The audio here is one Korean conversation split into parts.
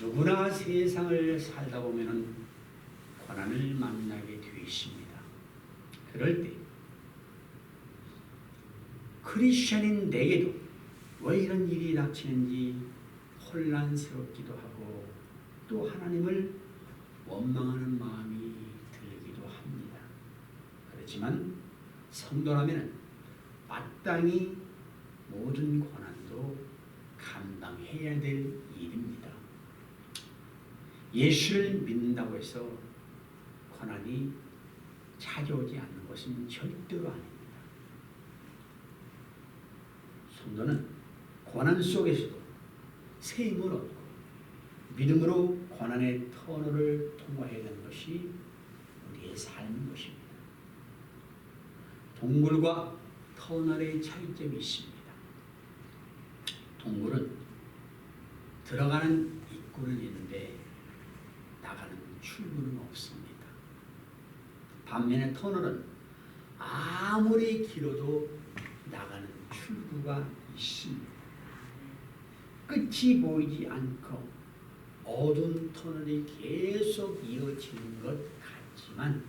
누구나 세상을 살다 보면 고난을 만나게 되십니다. 그럴 때 크리스천인 내게도 왜 이런 일이 닥치는지 혼란스럽기도 하고 또 하나님을 원망하는 마음이 들기도 합니다. 그렇지만 성도라면 마땅히 모든 고난도 감당해야 될 일입니다. 예수를 믿는다고 해서 고난이 찾아오지 않는 것은 절대로 아닙니다. 성도는 고난 속에서도 새 힘을 얻고 믿음으로 고난의 터널을 통과해야 하는 것이 우리의 삶인 것입니다. 동굴과 터널의 차이점이 있습니다. 동굴은 들어가는 입구는 있는데 나가는 출구는 없습니다. 반면에 터널은 아무리 길어도 나가는 출구가 있습니다. 끝이 보이지 않고 어두운 터널이 계속 이어지는 것 같지만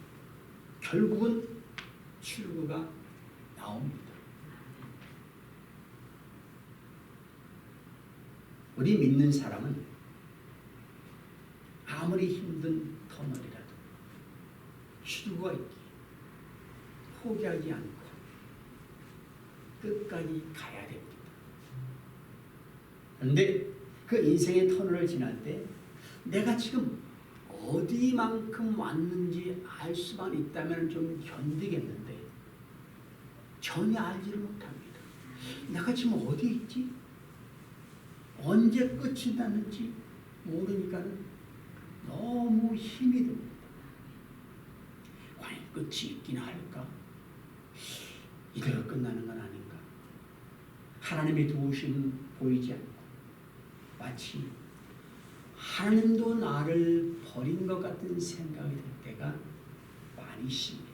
결국은 출구가 나옵니다. 우리 믿는 사람은 아무리 힘든 터널이라도 출구가 있기에 포기하지 않고 끝까지 가야 됩니다. 그런데 그 인생의 터널을 지날 때 내가 지금 어디만큼 왔는지 알 수만 있다면 좀 견디겠는데 전혀 알지를 못합니다. 내가 지금 어디 있지? 언제 끝이 났는지 모르니까 너무 힘이 듭니다. 과연 끝이 있긴 할까? 이대로 끝나는 건 아닌가? 하나님의 도우심은 보이지 않고 마치 하나님도 나를 버린 것 같은 생각이 들 때가 많이 있습니다.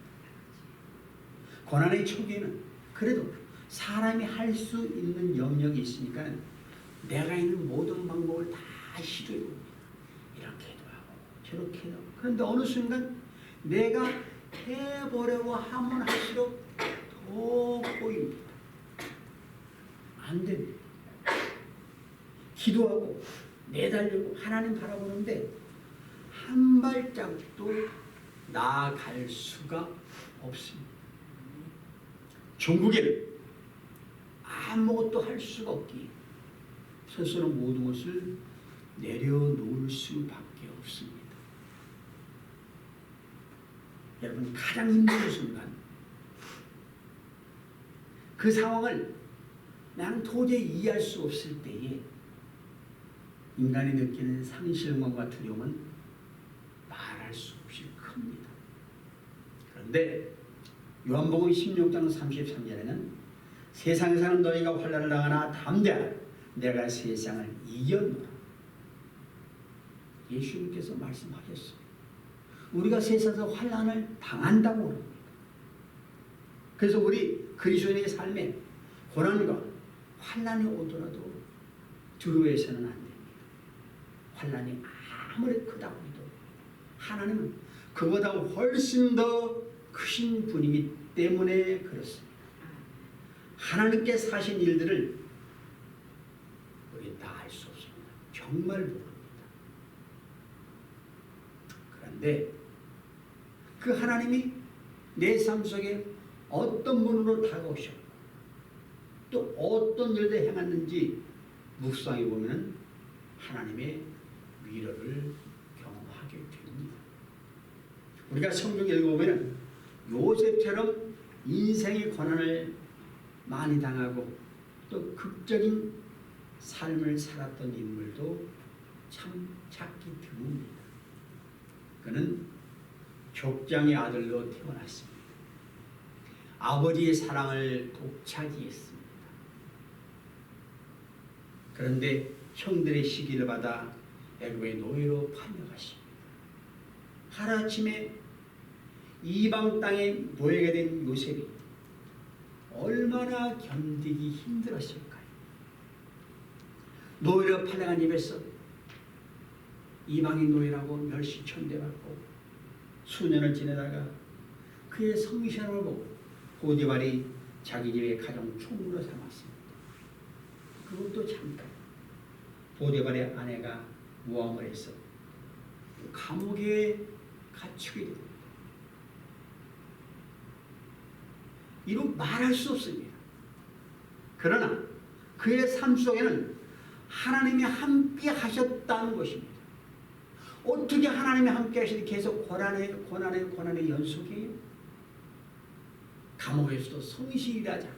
고난의 초기에는 그래도 사람이 할 수 있는 영역이 있으니까 내가 있는 모든 방법을 다 시도해봅니다. 이렇게도 하고 저렇게도 하고. 그런데 어느 순간 내가 해보려고 하면 할수록 더 보입니다. 안 됩니다. 기도하고 내달리고 하나님 바라보는데 한 발짝도 나아갈 수가 없습니다. 종국에는 아무것도 할 수가 없기에 스스로 모든 것을 내려놓을 수밖에 없습니다. 여러분, 가장 힘든 순간 그 상황을 나는 도저히 이해할 수 없을 때에 인간이 느끼는 상실감과 두려움은 말할 수 없이 큽니다. 그런데 요한복음 16장 33절에는 세상에 사는 너희가 환난을 당하나 담대하라 내가 세상을 이겼노라. 예수님께서 말씀하셨어요. 우리가 세상에서 환난을 당한다고 그럽니다. 그래서 우리 그리스도인의 삶에 고난과 환난이 오더라도 두려워해서는 안 됩니다. 환난이 아무리 크다고 해도 하나님은 그보다 훨씬 더 크신 분이기 때문에 그렇습니다. 하나님께 사신 일들을 우리는 다 알 수 없습니다. 정말 모릅니다. 그런데 그 하나님이 내 삶 속에 어떤 분으로 다가오셨고 또 어떤 일을 행했는지 묵상해 보면 하나님의 위로를 경험하게 됩니다. 우리가 성경 읽어보면 요셉처럼 인생의 고난을 많이 당하고 또 극적인 삶을 살았던 인물도 참 찾기 드뭅니다. 그는 족장의 아들로 태어났습니다. 아버지의 사랑을 독차지했습니다. 그런데 형들의 시기를 받아 애굽의 노예로 팔려갔습니다. 하루아침에 이방 땅에 노예가 된 요셉이 얼마나 견디기 힘들었을까요? 노예로 팔려간 입에서 이방인 노예라고 멸시천대받고 수년을 지내다가 그의 성실함을 보고 보디발이 자기 집의 가정 총무로 삼았습니다. 그것도 잠깐. 보디발의 아내가 모함을 해서 감옥에 갇히게 됩니다. 이루 말할 수 없습니다. 그러나 그의 삶 속에는 하나님이 함께 하셨다는 것입니다. 어떻게 하나님이 함께 하시니 계속 고난의 연속이에요? 감옥에서도 성실하자.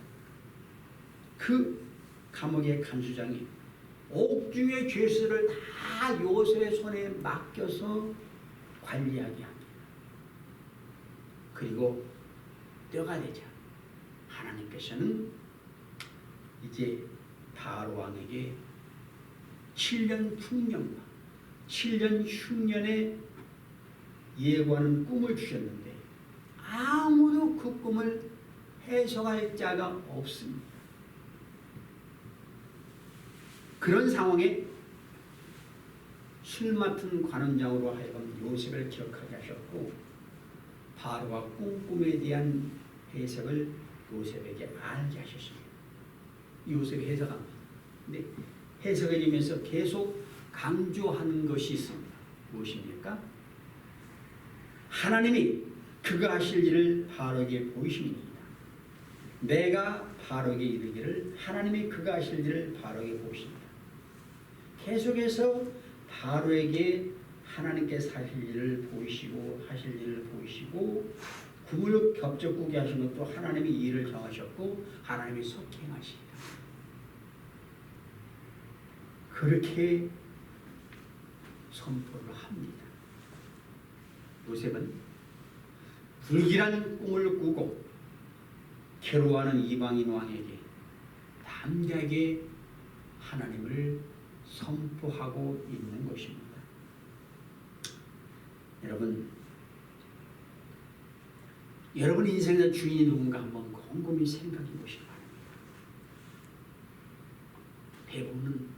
그 감옥의 간수장이 옥중의 죄수를 다 요셉의 손에 맡겨서 관리하게 합니다. 그리고 때가 되자 하나님께서는 이제 바로 왕에게 7년 풍년과 7년 흉년에 예고하는 꿈을 주셨는데 아무도 그 꿈을 해석할 자가 없습니다. 그런 상황에 술 맡은 관원장으로 하여금 요셉을 기억하게 하셨고 바로가 꿈에 대한 해석을 요셉에게 알게 하셨습니다. 요셉이 해석합니다. 근데 해석해주면서 계속 강조하는 것이 있습니다. 무엇입니까? 하나님이 그가 하실 일을 바로에게 보이심이니이다. 내가 바로에게 이르기를 하나님이 그가 하실 일을 바로에게 보이십니다. 계속해서 바로에게 하나님께서 하실 일을 보이시고 하실 일을 보이시고 꿈을 겹쳐 꾸게 하신 것도 하나님이 이 일을 정하셨고 하나님이 속행하시리라. 그렇게 선포를 합니다. 요셉은 불길한 꿈을 꾸고 괴로워하는 이방인 왕에게 담대하게 하나님을 선포하고 있는 것입니다. 여러분 인생의 주인이 누군가 한번 곰곰이 생각해 보시기 바랍니다. 대부분은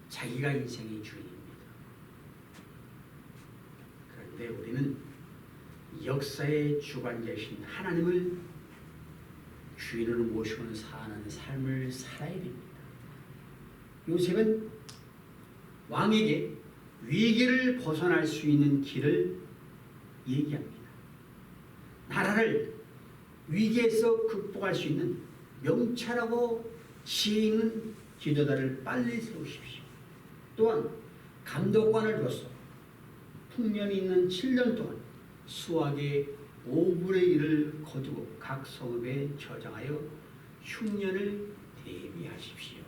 자기가 인생의 주인입니다. 그런데 우리는 역사의 주관자이신 하나님을 주인으로 모시고 사는 삶을 살아야 됩니다. 요셉은 왕에게 위기를 벗어날 수 있는 길을 얘기합니다. 나라를 위기에서 극복할 수 있는 명철하고 지혜 있는 지도자를 빨리 세우십시오. 또한 감독관을 둬서 풍년이 있는 7년 동안 수학의 5분의 1을 거두고 각 성읍에 저장하여 흉년을 대비하십시오.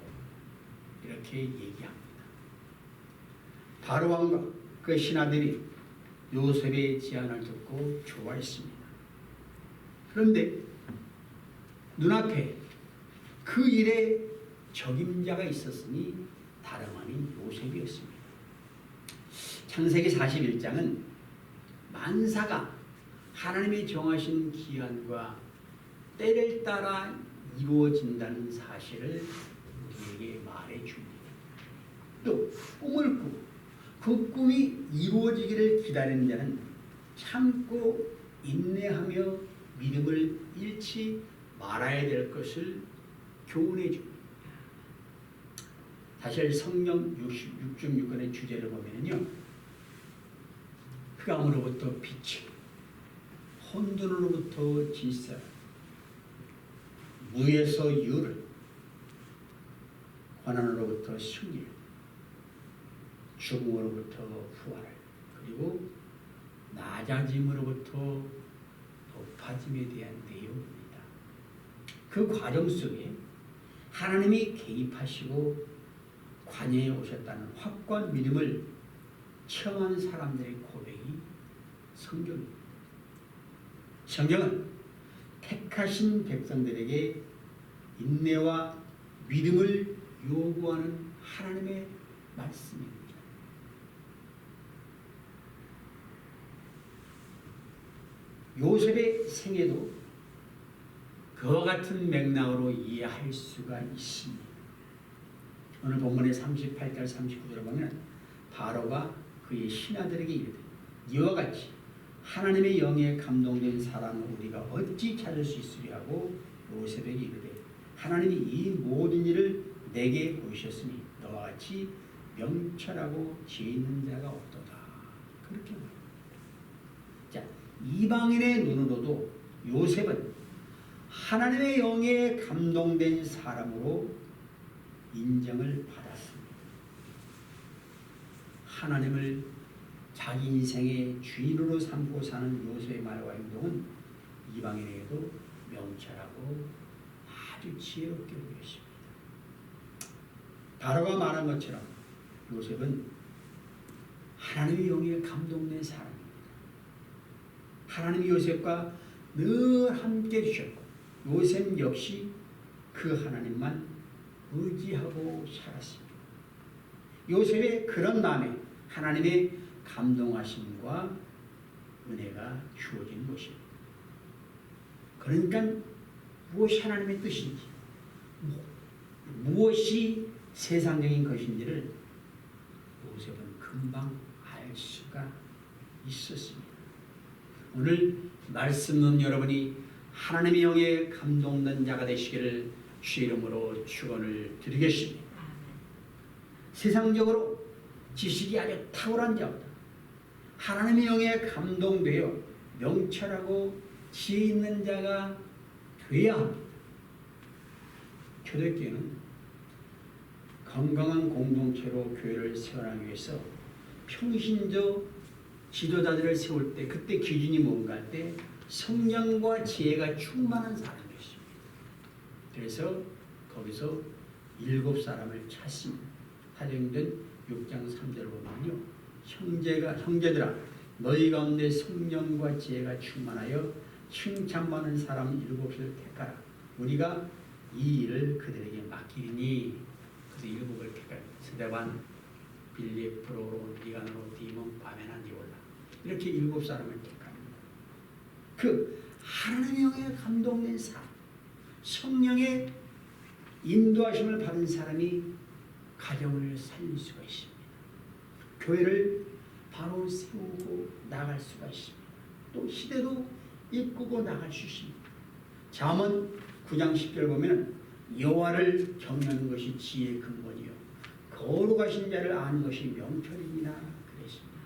이렇게 얘기합니다. 바로 왕과 그 신하들이 요셉의 제안을 듣고 좋아했습니다. 그런데 눈앞에 그 일에 적임자가 있었으니 다름 아닌 요셉이었습니다. 창세기 41장은 만사가 하나님이 정하신 기한과 때를 따라 이루어진다는 사실을 우리에게 말해줍니다. 또 꿈을 꾸고 그 꿈이 이루어지기를 기다리는 자는 참고 인내하며 믿음을 잃지 말아야 될 것을 교훈해 줍니다. 사실 성령 66권의 주제를 보면요, 흑암으로부터 빛이, 혼돈으로부터 질서, 무에서 유를, 고난으로부터 승리, 죽음으로부터 부활을, 그리고 낮아짐으로부터 높아짐에 대한 내용입니다. 그 과정 속에 하나님이 개입하시고 관여해 오셨다는 확고한 믿음을 체험한 사람들의 고백이 성경입니다. 성경은 택하신 백성들에게 인내와 믿음을 요구하는 하나님의 말씀입니다. 요셉의 생애도 그와 같은 맥락으로 이해할 수가 있습니다. 오늘 본문의 38절 39절을 보면 바로가 그의 신하들에게 이르되 이와 같이 하나님의 영에 감동된 사람을 우리가 어찌 찾을 수 있으리 하고 요셉에게 이르되 하나님이 이 모든 일을 내게 보이셨으니 너와 같이 명철하고 지혜 있는 자가 없도다. 그렇게 말합니다. 자, 이방인의 눈으로도 요셉은 하나님의 영에 감동된 사람으로 인정을 받았습니다. 하나님을 자기 인생의 주인으로 삼고 사는 요셉의 말과 행동은 이방인에게도 명철하고 아주 지혜롭게 보였습니다. 바로가 말한 것처럼 요셉은 하나님의 영에 감동된 사람입니다. 하나님이 요셉과 늘 함께 해주셨고 요셉 역시 그 하나님만 의지하고 살았습니다. 요셉의 그런 마음에 하나님의 감동하심과 은혜가 주어진 것입니다. 그러니까 무엇이 하나님의 뜻인지 무엇이 세상적인 것인지를 요셉은 금방 알 수가 있었습니다. 오늘 말씀은 여러분이 하나님의 영에 감동된 자가 되시기를 주의 이름으로 축원을 드리겠습니다. 세상적으로 지식이 아주 탁월한 자보다 하나님의 영에 감동되어 명철하고 지혜 있는 자가 되어야 합니다. 초대교회는 건강한 공동체로 교회를 세워나가기 위해서 평신적 지도자들을 세울 때 그때 기준이 뭔가 할 때 성령과 지혜가 충만한 사람이었습니다. 그래서 거기서 7사람을 찾습니다. 사도행전 6장 3절을 보면요. 형제들아 너희 가운데 성령과 지혜가 충만하여 칭찬받는 사람 7을 택하라. 우리가 이 일을 그들에게 맡기니. 그래서 7을 택하라. 스데반, 빌립, 프로로, 니가노로, 디몬, 바메나, 니올라. 이렇게 7사람을 택합니다. 그 하나님의 영에 감동된 사람, 성령의 인도하심을 받은 사람이 가정을 살릴 수가 있습니다. 교회를 바로 세우고 나갈 수가 있습니다. 또 시대도 이끌고 나갈 수 있습니다. 잠언 9장 10절 보면 여호와를 경외하는 것이 지혜의 근본이요 거룩하신 자를 아는 것이 명철이니라 그랬습니다.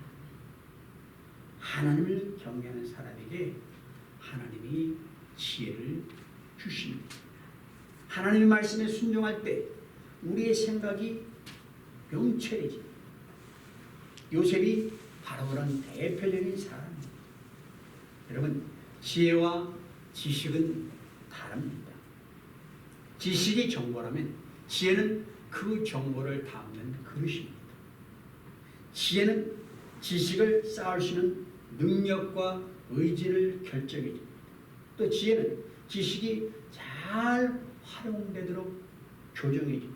하나님을 경외하는 사람에게 하나님이 지혜를 주십니다. 하나님의 말씀에 순종할 때 우리의 생각이 명철해집니다. 요셉이 바로 그런 대표적인 사람입니다. 여러분, 지혜와 지식은 다릅니다. 지식이 정보라면 지혜는 그 정보를 담는 그릇입니다. 지혜는 지식을 쌓을 수 있는 능력과 의지를 결정해줍니다. 또 지혜는 지식이 잘 활용되도록 조정해줍니다.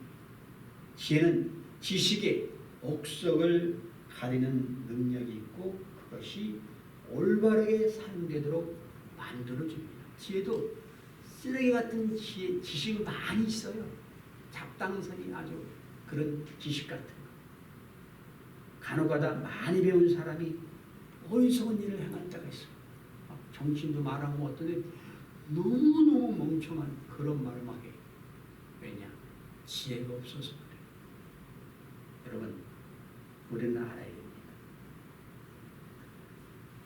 지혜는 지식의 옥석을 가리는 능력이 있고 그것이 올바르게 사용되도록 만들어줍니다. 지혜도 쓰레기 같은 지식이 많이 있어요. 잡당선이 아주 그런 지식 같은 거. 간혹가다 많이 배운 사람이 어리석은 일을 행할 때가 있어요. 정신도 말하고 어떤 애 너무너무 멍청한 그런 말을 막 해요. 왜냐? 지혜가 없어서 그래요. 여러분, 우리는 알아야 됩니다.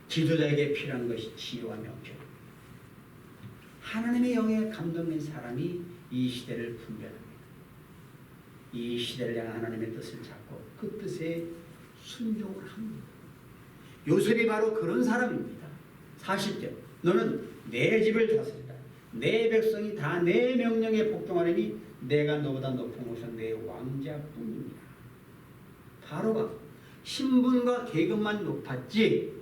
지도자에게 필요한 것이 지혜와 명철. 하나님의 영에 감동된 사람이 이 시대를 분별합니다. 이 시대를 향한 하나님의 뜻을 잡고 그 뜻에 순종을 합니다. 요셉이 바로 그런 사람입니다. 40절 너는 내 집을 다스리라. 내 백성이 다 내 명령에 복종하려니 내가 너보다 높은 곳은 내 왕자뿐이니라. 바로가 신분과 계급만 높았지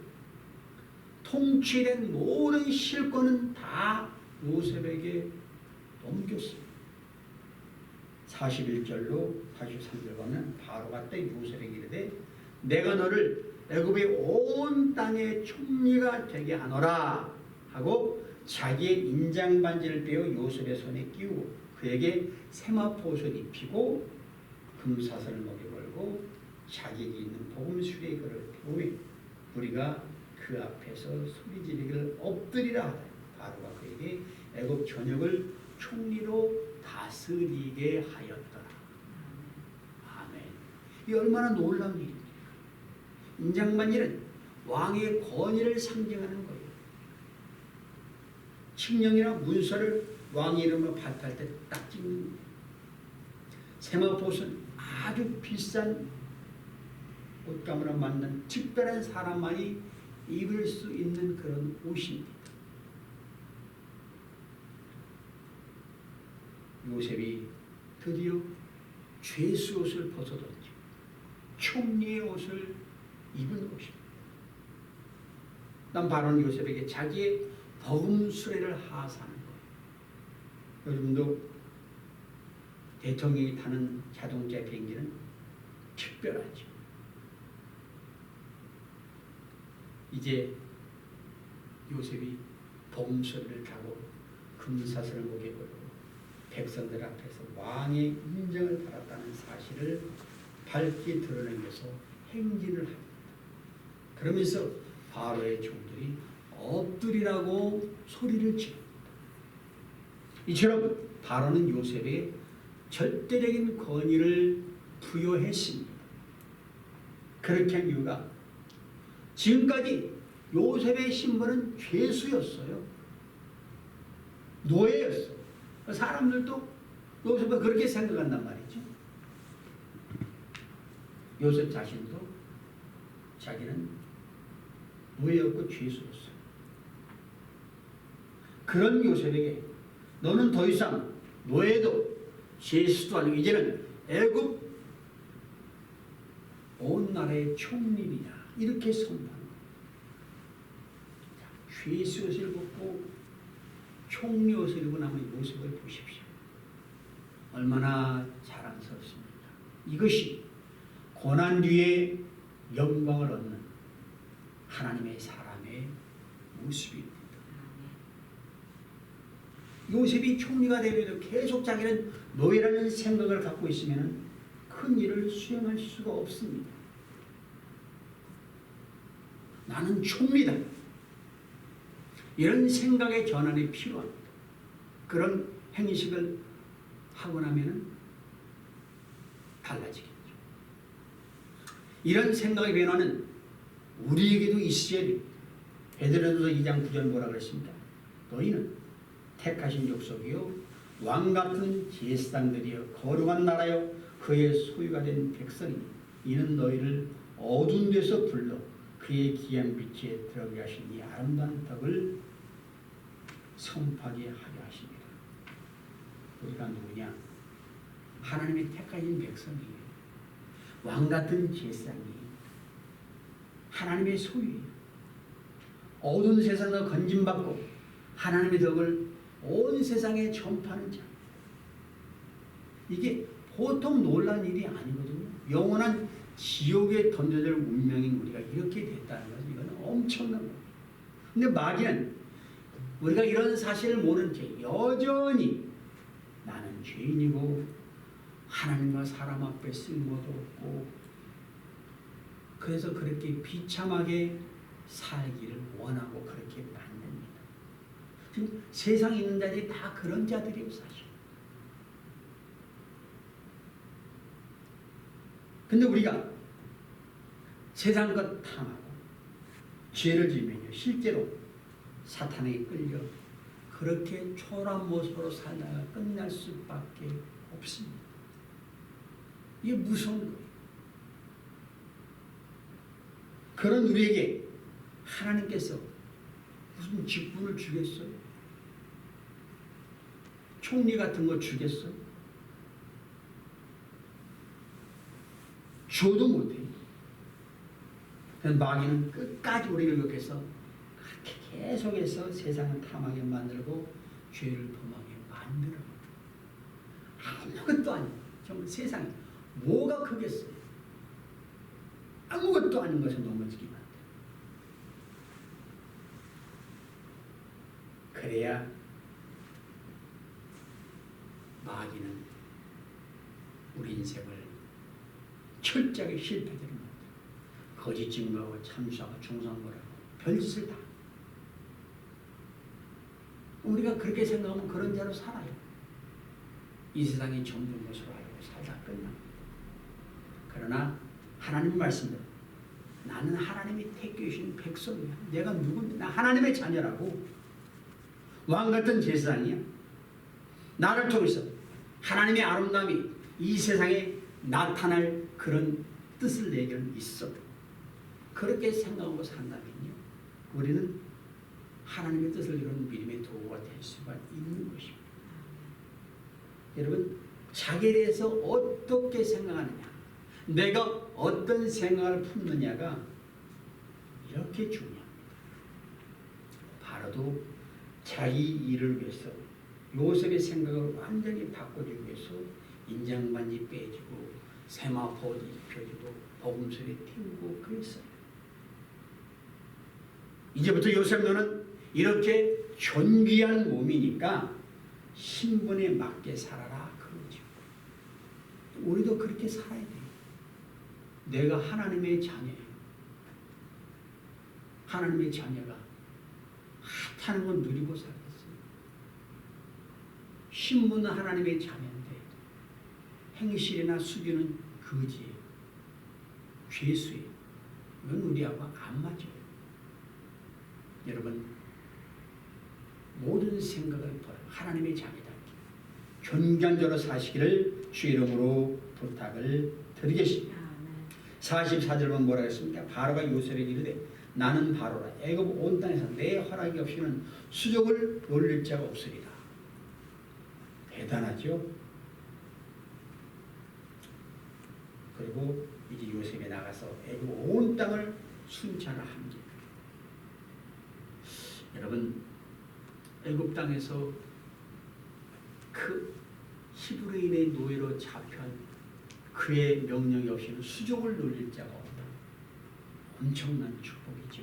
통치된 모든 실권은 다 요셉에게 넘겼습니다. 41절로 43절 보면 바로가 때 요셉에게 이르되 내가 너를 애굽의 온 땅의 총리가 되게 하노라 하고 자기의 인장반지를 빼어 요셉의 손에 끼우고 그에게 세마포옷을 입히고 금사슬을 목에 걸고 자격이 있는 복음술의 글을 배우며 우리가 그 앞에서 소리 지르기를 엎드리라 하다. 바로가 그에게 애굽 전역을 총리로 다스리게 하였더라. 아멘. 이 얼마나 놀라운 일입니까? 인장만일은 왕의 권위를 상징하는 거예요. 칙령이나 문서를 왕의 이름으로 발표할 때 딱 찍는 거예요. 세마포옷은 아주 비싼 옷가루로 만든 특별한 사람만이 입을 수 있는 그런 옷입니다. 요셉이 드디어 죄수 옷을 벗어던지고 총리의 옷을 입은 것입니다. 난 바로는 요셉에게 자기의 복음 수레를 하사하는 거예요. 요즘도 대통령이 타는 자동차 비행기는 특별하죠. 이제 요셉이 복음 수레를 타고 금사슬을 목에 걸고 백성들 앞에서 왕의 인정을 받았다는 사실을 밝게 드러내면서 행진을 합니다. 그러면서 바로의 종들이 엎드리라고 소리를 지릅니다. 이처럼 바로는 요셉에게 절대적인 권위를 부여했습니다. 그렇게 한 이유가 지금까지 요셉의 신분은 죄수였어요. 노예였어요. 사람들도 요셉을 그렇게 생각한단 말이죠. 요셉 자신도 자기는 노예였고 죄수였어요. 그런 요셉에게 너는 더 이상 노예도 죄수도 아니고 이제는 애굽 온 나라의 총리이냐 이렇게 선포합니다. 죄수 옷을 벗고 총리 옷을 입고 남은 모습을 보십시오. 얼마나 자랑스럽습니까? 이것이 고난 뒤에 영광을 얻는 하나님의 사람의 모습입니다. 요셉이 총리가 되려도 계속 자기는 노예라는 생각을 갖고 있으면 큰 일을 수행할 수가 없습니다. 나는 총리다. 이런 생각의 전환이 필요합니다. 그런 행식을 하고 나면 달라지겠죠. 이런 생각의 변화는 우리에게도 있어야 됩니다. 베드로전서 2장 9절 뭐라 그랬습니까? 너희는 택하신 족속이요 왕같은 제사장들이여 거룩한 나라여 그의 소유가 된 백성이니 이는 너희를 어두운 데서 불러 그의 귀한 빛에 들어가게 하신 이 아름다운 덕을 선포하게 하려 하십니다. 우리가 누구냐? 하나님의 택하신 백성이에요. 왕같은 제사장이에요. 하나님의 소유예요. 어두운 세상에서 건짐받고 하나님의 덕을 온 세상에 전파하는 자. 이게 보통 놀란 일이 아니거든요. 영원한 지옥에 던져질 운명인 우리가 이렇게 됐다는 것은 이건 엄청난 거예요. 근데 마귀는 우리가 이런 사실을 모르는 채 여전히 나는 죄인이고 하나님과 사람 앞에 쓸모도 없고 그래서 그렇게 비참하게 살기를 원하고 그렇게 만듭니다. 지금 세상에 있는 자들이 다 그런 자들이에요, 사실. 근데 우리가 세상 것 탐하고 죄를 지으면요, 실제로 사탄에게 끌려 그렇게 초라한 모습으로 살다가 끝날 수밖에 없습니다. 이게 무서운 거예요. 그런 우리에게 하나님께서 무슨 직분을 주겠어요? 총리 같은 거 주겠어요? 줘도 못해요. 마귀는 끝까지 우리를 이렇게해서 그렇게 계속해서 세상을 탐하게 만들고 죄를 범하게 만들어요. 아무것도 아니고 정말 세상에 뭐가 크겠어요? 아무것도 아닌 것을 넘어지기만 해요. 그래야 마귀는 우리 인생을 철저하게 실패되게 거짓 증거하고 참수하고 중상거라고 별짓을 다. 우리가 그렇게 생각하면 그런 자로 살아요. 이 세상이 점점 것으로 알고 살다 끝납니다. 그러나 하나님 말씀대로 나는 하나님이 택해주신 백성이야. 내가 누군데? 나 하나님의 자녀라고. 왕같은 제사장이야. 나를 통해서 하나님의 아름다움이 이 세상에 나타날 그런 뜻을 내게는 있어. 그렇게 생각하고 산다면요, 우리는 하나님의 뜻을 이루는 믿음의 도구가 될 수가 있는 것입니다. 여러분, 자기에 대해서 어떻게 생각하느냐, 내가 어떤 생각을 품느냐가 이렇게 중요합니다. 바로도 자기 일을 위해서 요셉의 생각을 완전히 바꿔주기 위해서 인장반지 빼주고 세마포 입혀주고 복음서에 띄우고 그랬어요. 이제부터 요셉 너는 이렇게 존귀한 몸이니까 신분에 맞게 살아라 그러죠. 우리도 그렇게 살아야 돼요. 내가 하나님의 자녀예요. 하나님의 자녀가 핫하는 건 누리고 살겠어요. 신분은 하나님의 자녀인데 행실이나 수준은 거지예요. 죄수예요. 이건 우리하고 안 맞아요. 여러분, 모든 생각을 버려 하나님의 자녀다. 존귀한 자로 사시기를 주의 이름으로 부탁을 드리겠습니다. 44절은 뭐라고 했습니까? 바로가 요셉에게 이르되 나는 바로라. 애굽 온 땅에서 내 허락이 없이는 수족을 놀릴 자가 없으리라. 대단하죠? 그리고 이제 요셉이 나가서 애굽 온 땅을 순찰을 합니다. 여러분, 애굽 땅에서 그 히브리인의 노예로 잡힌 그의 명령이 없이는 수족을 놀릴 자가 없다. 엄청난 축복이죠.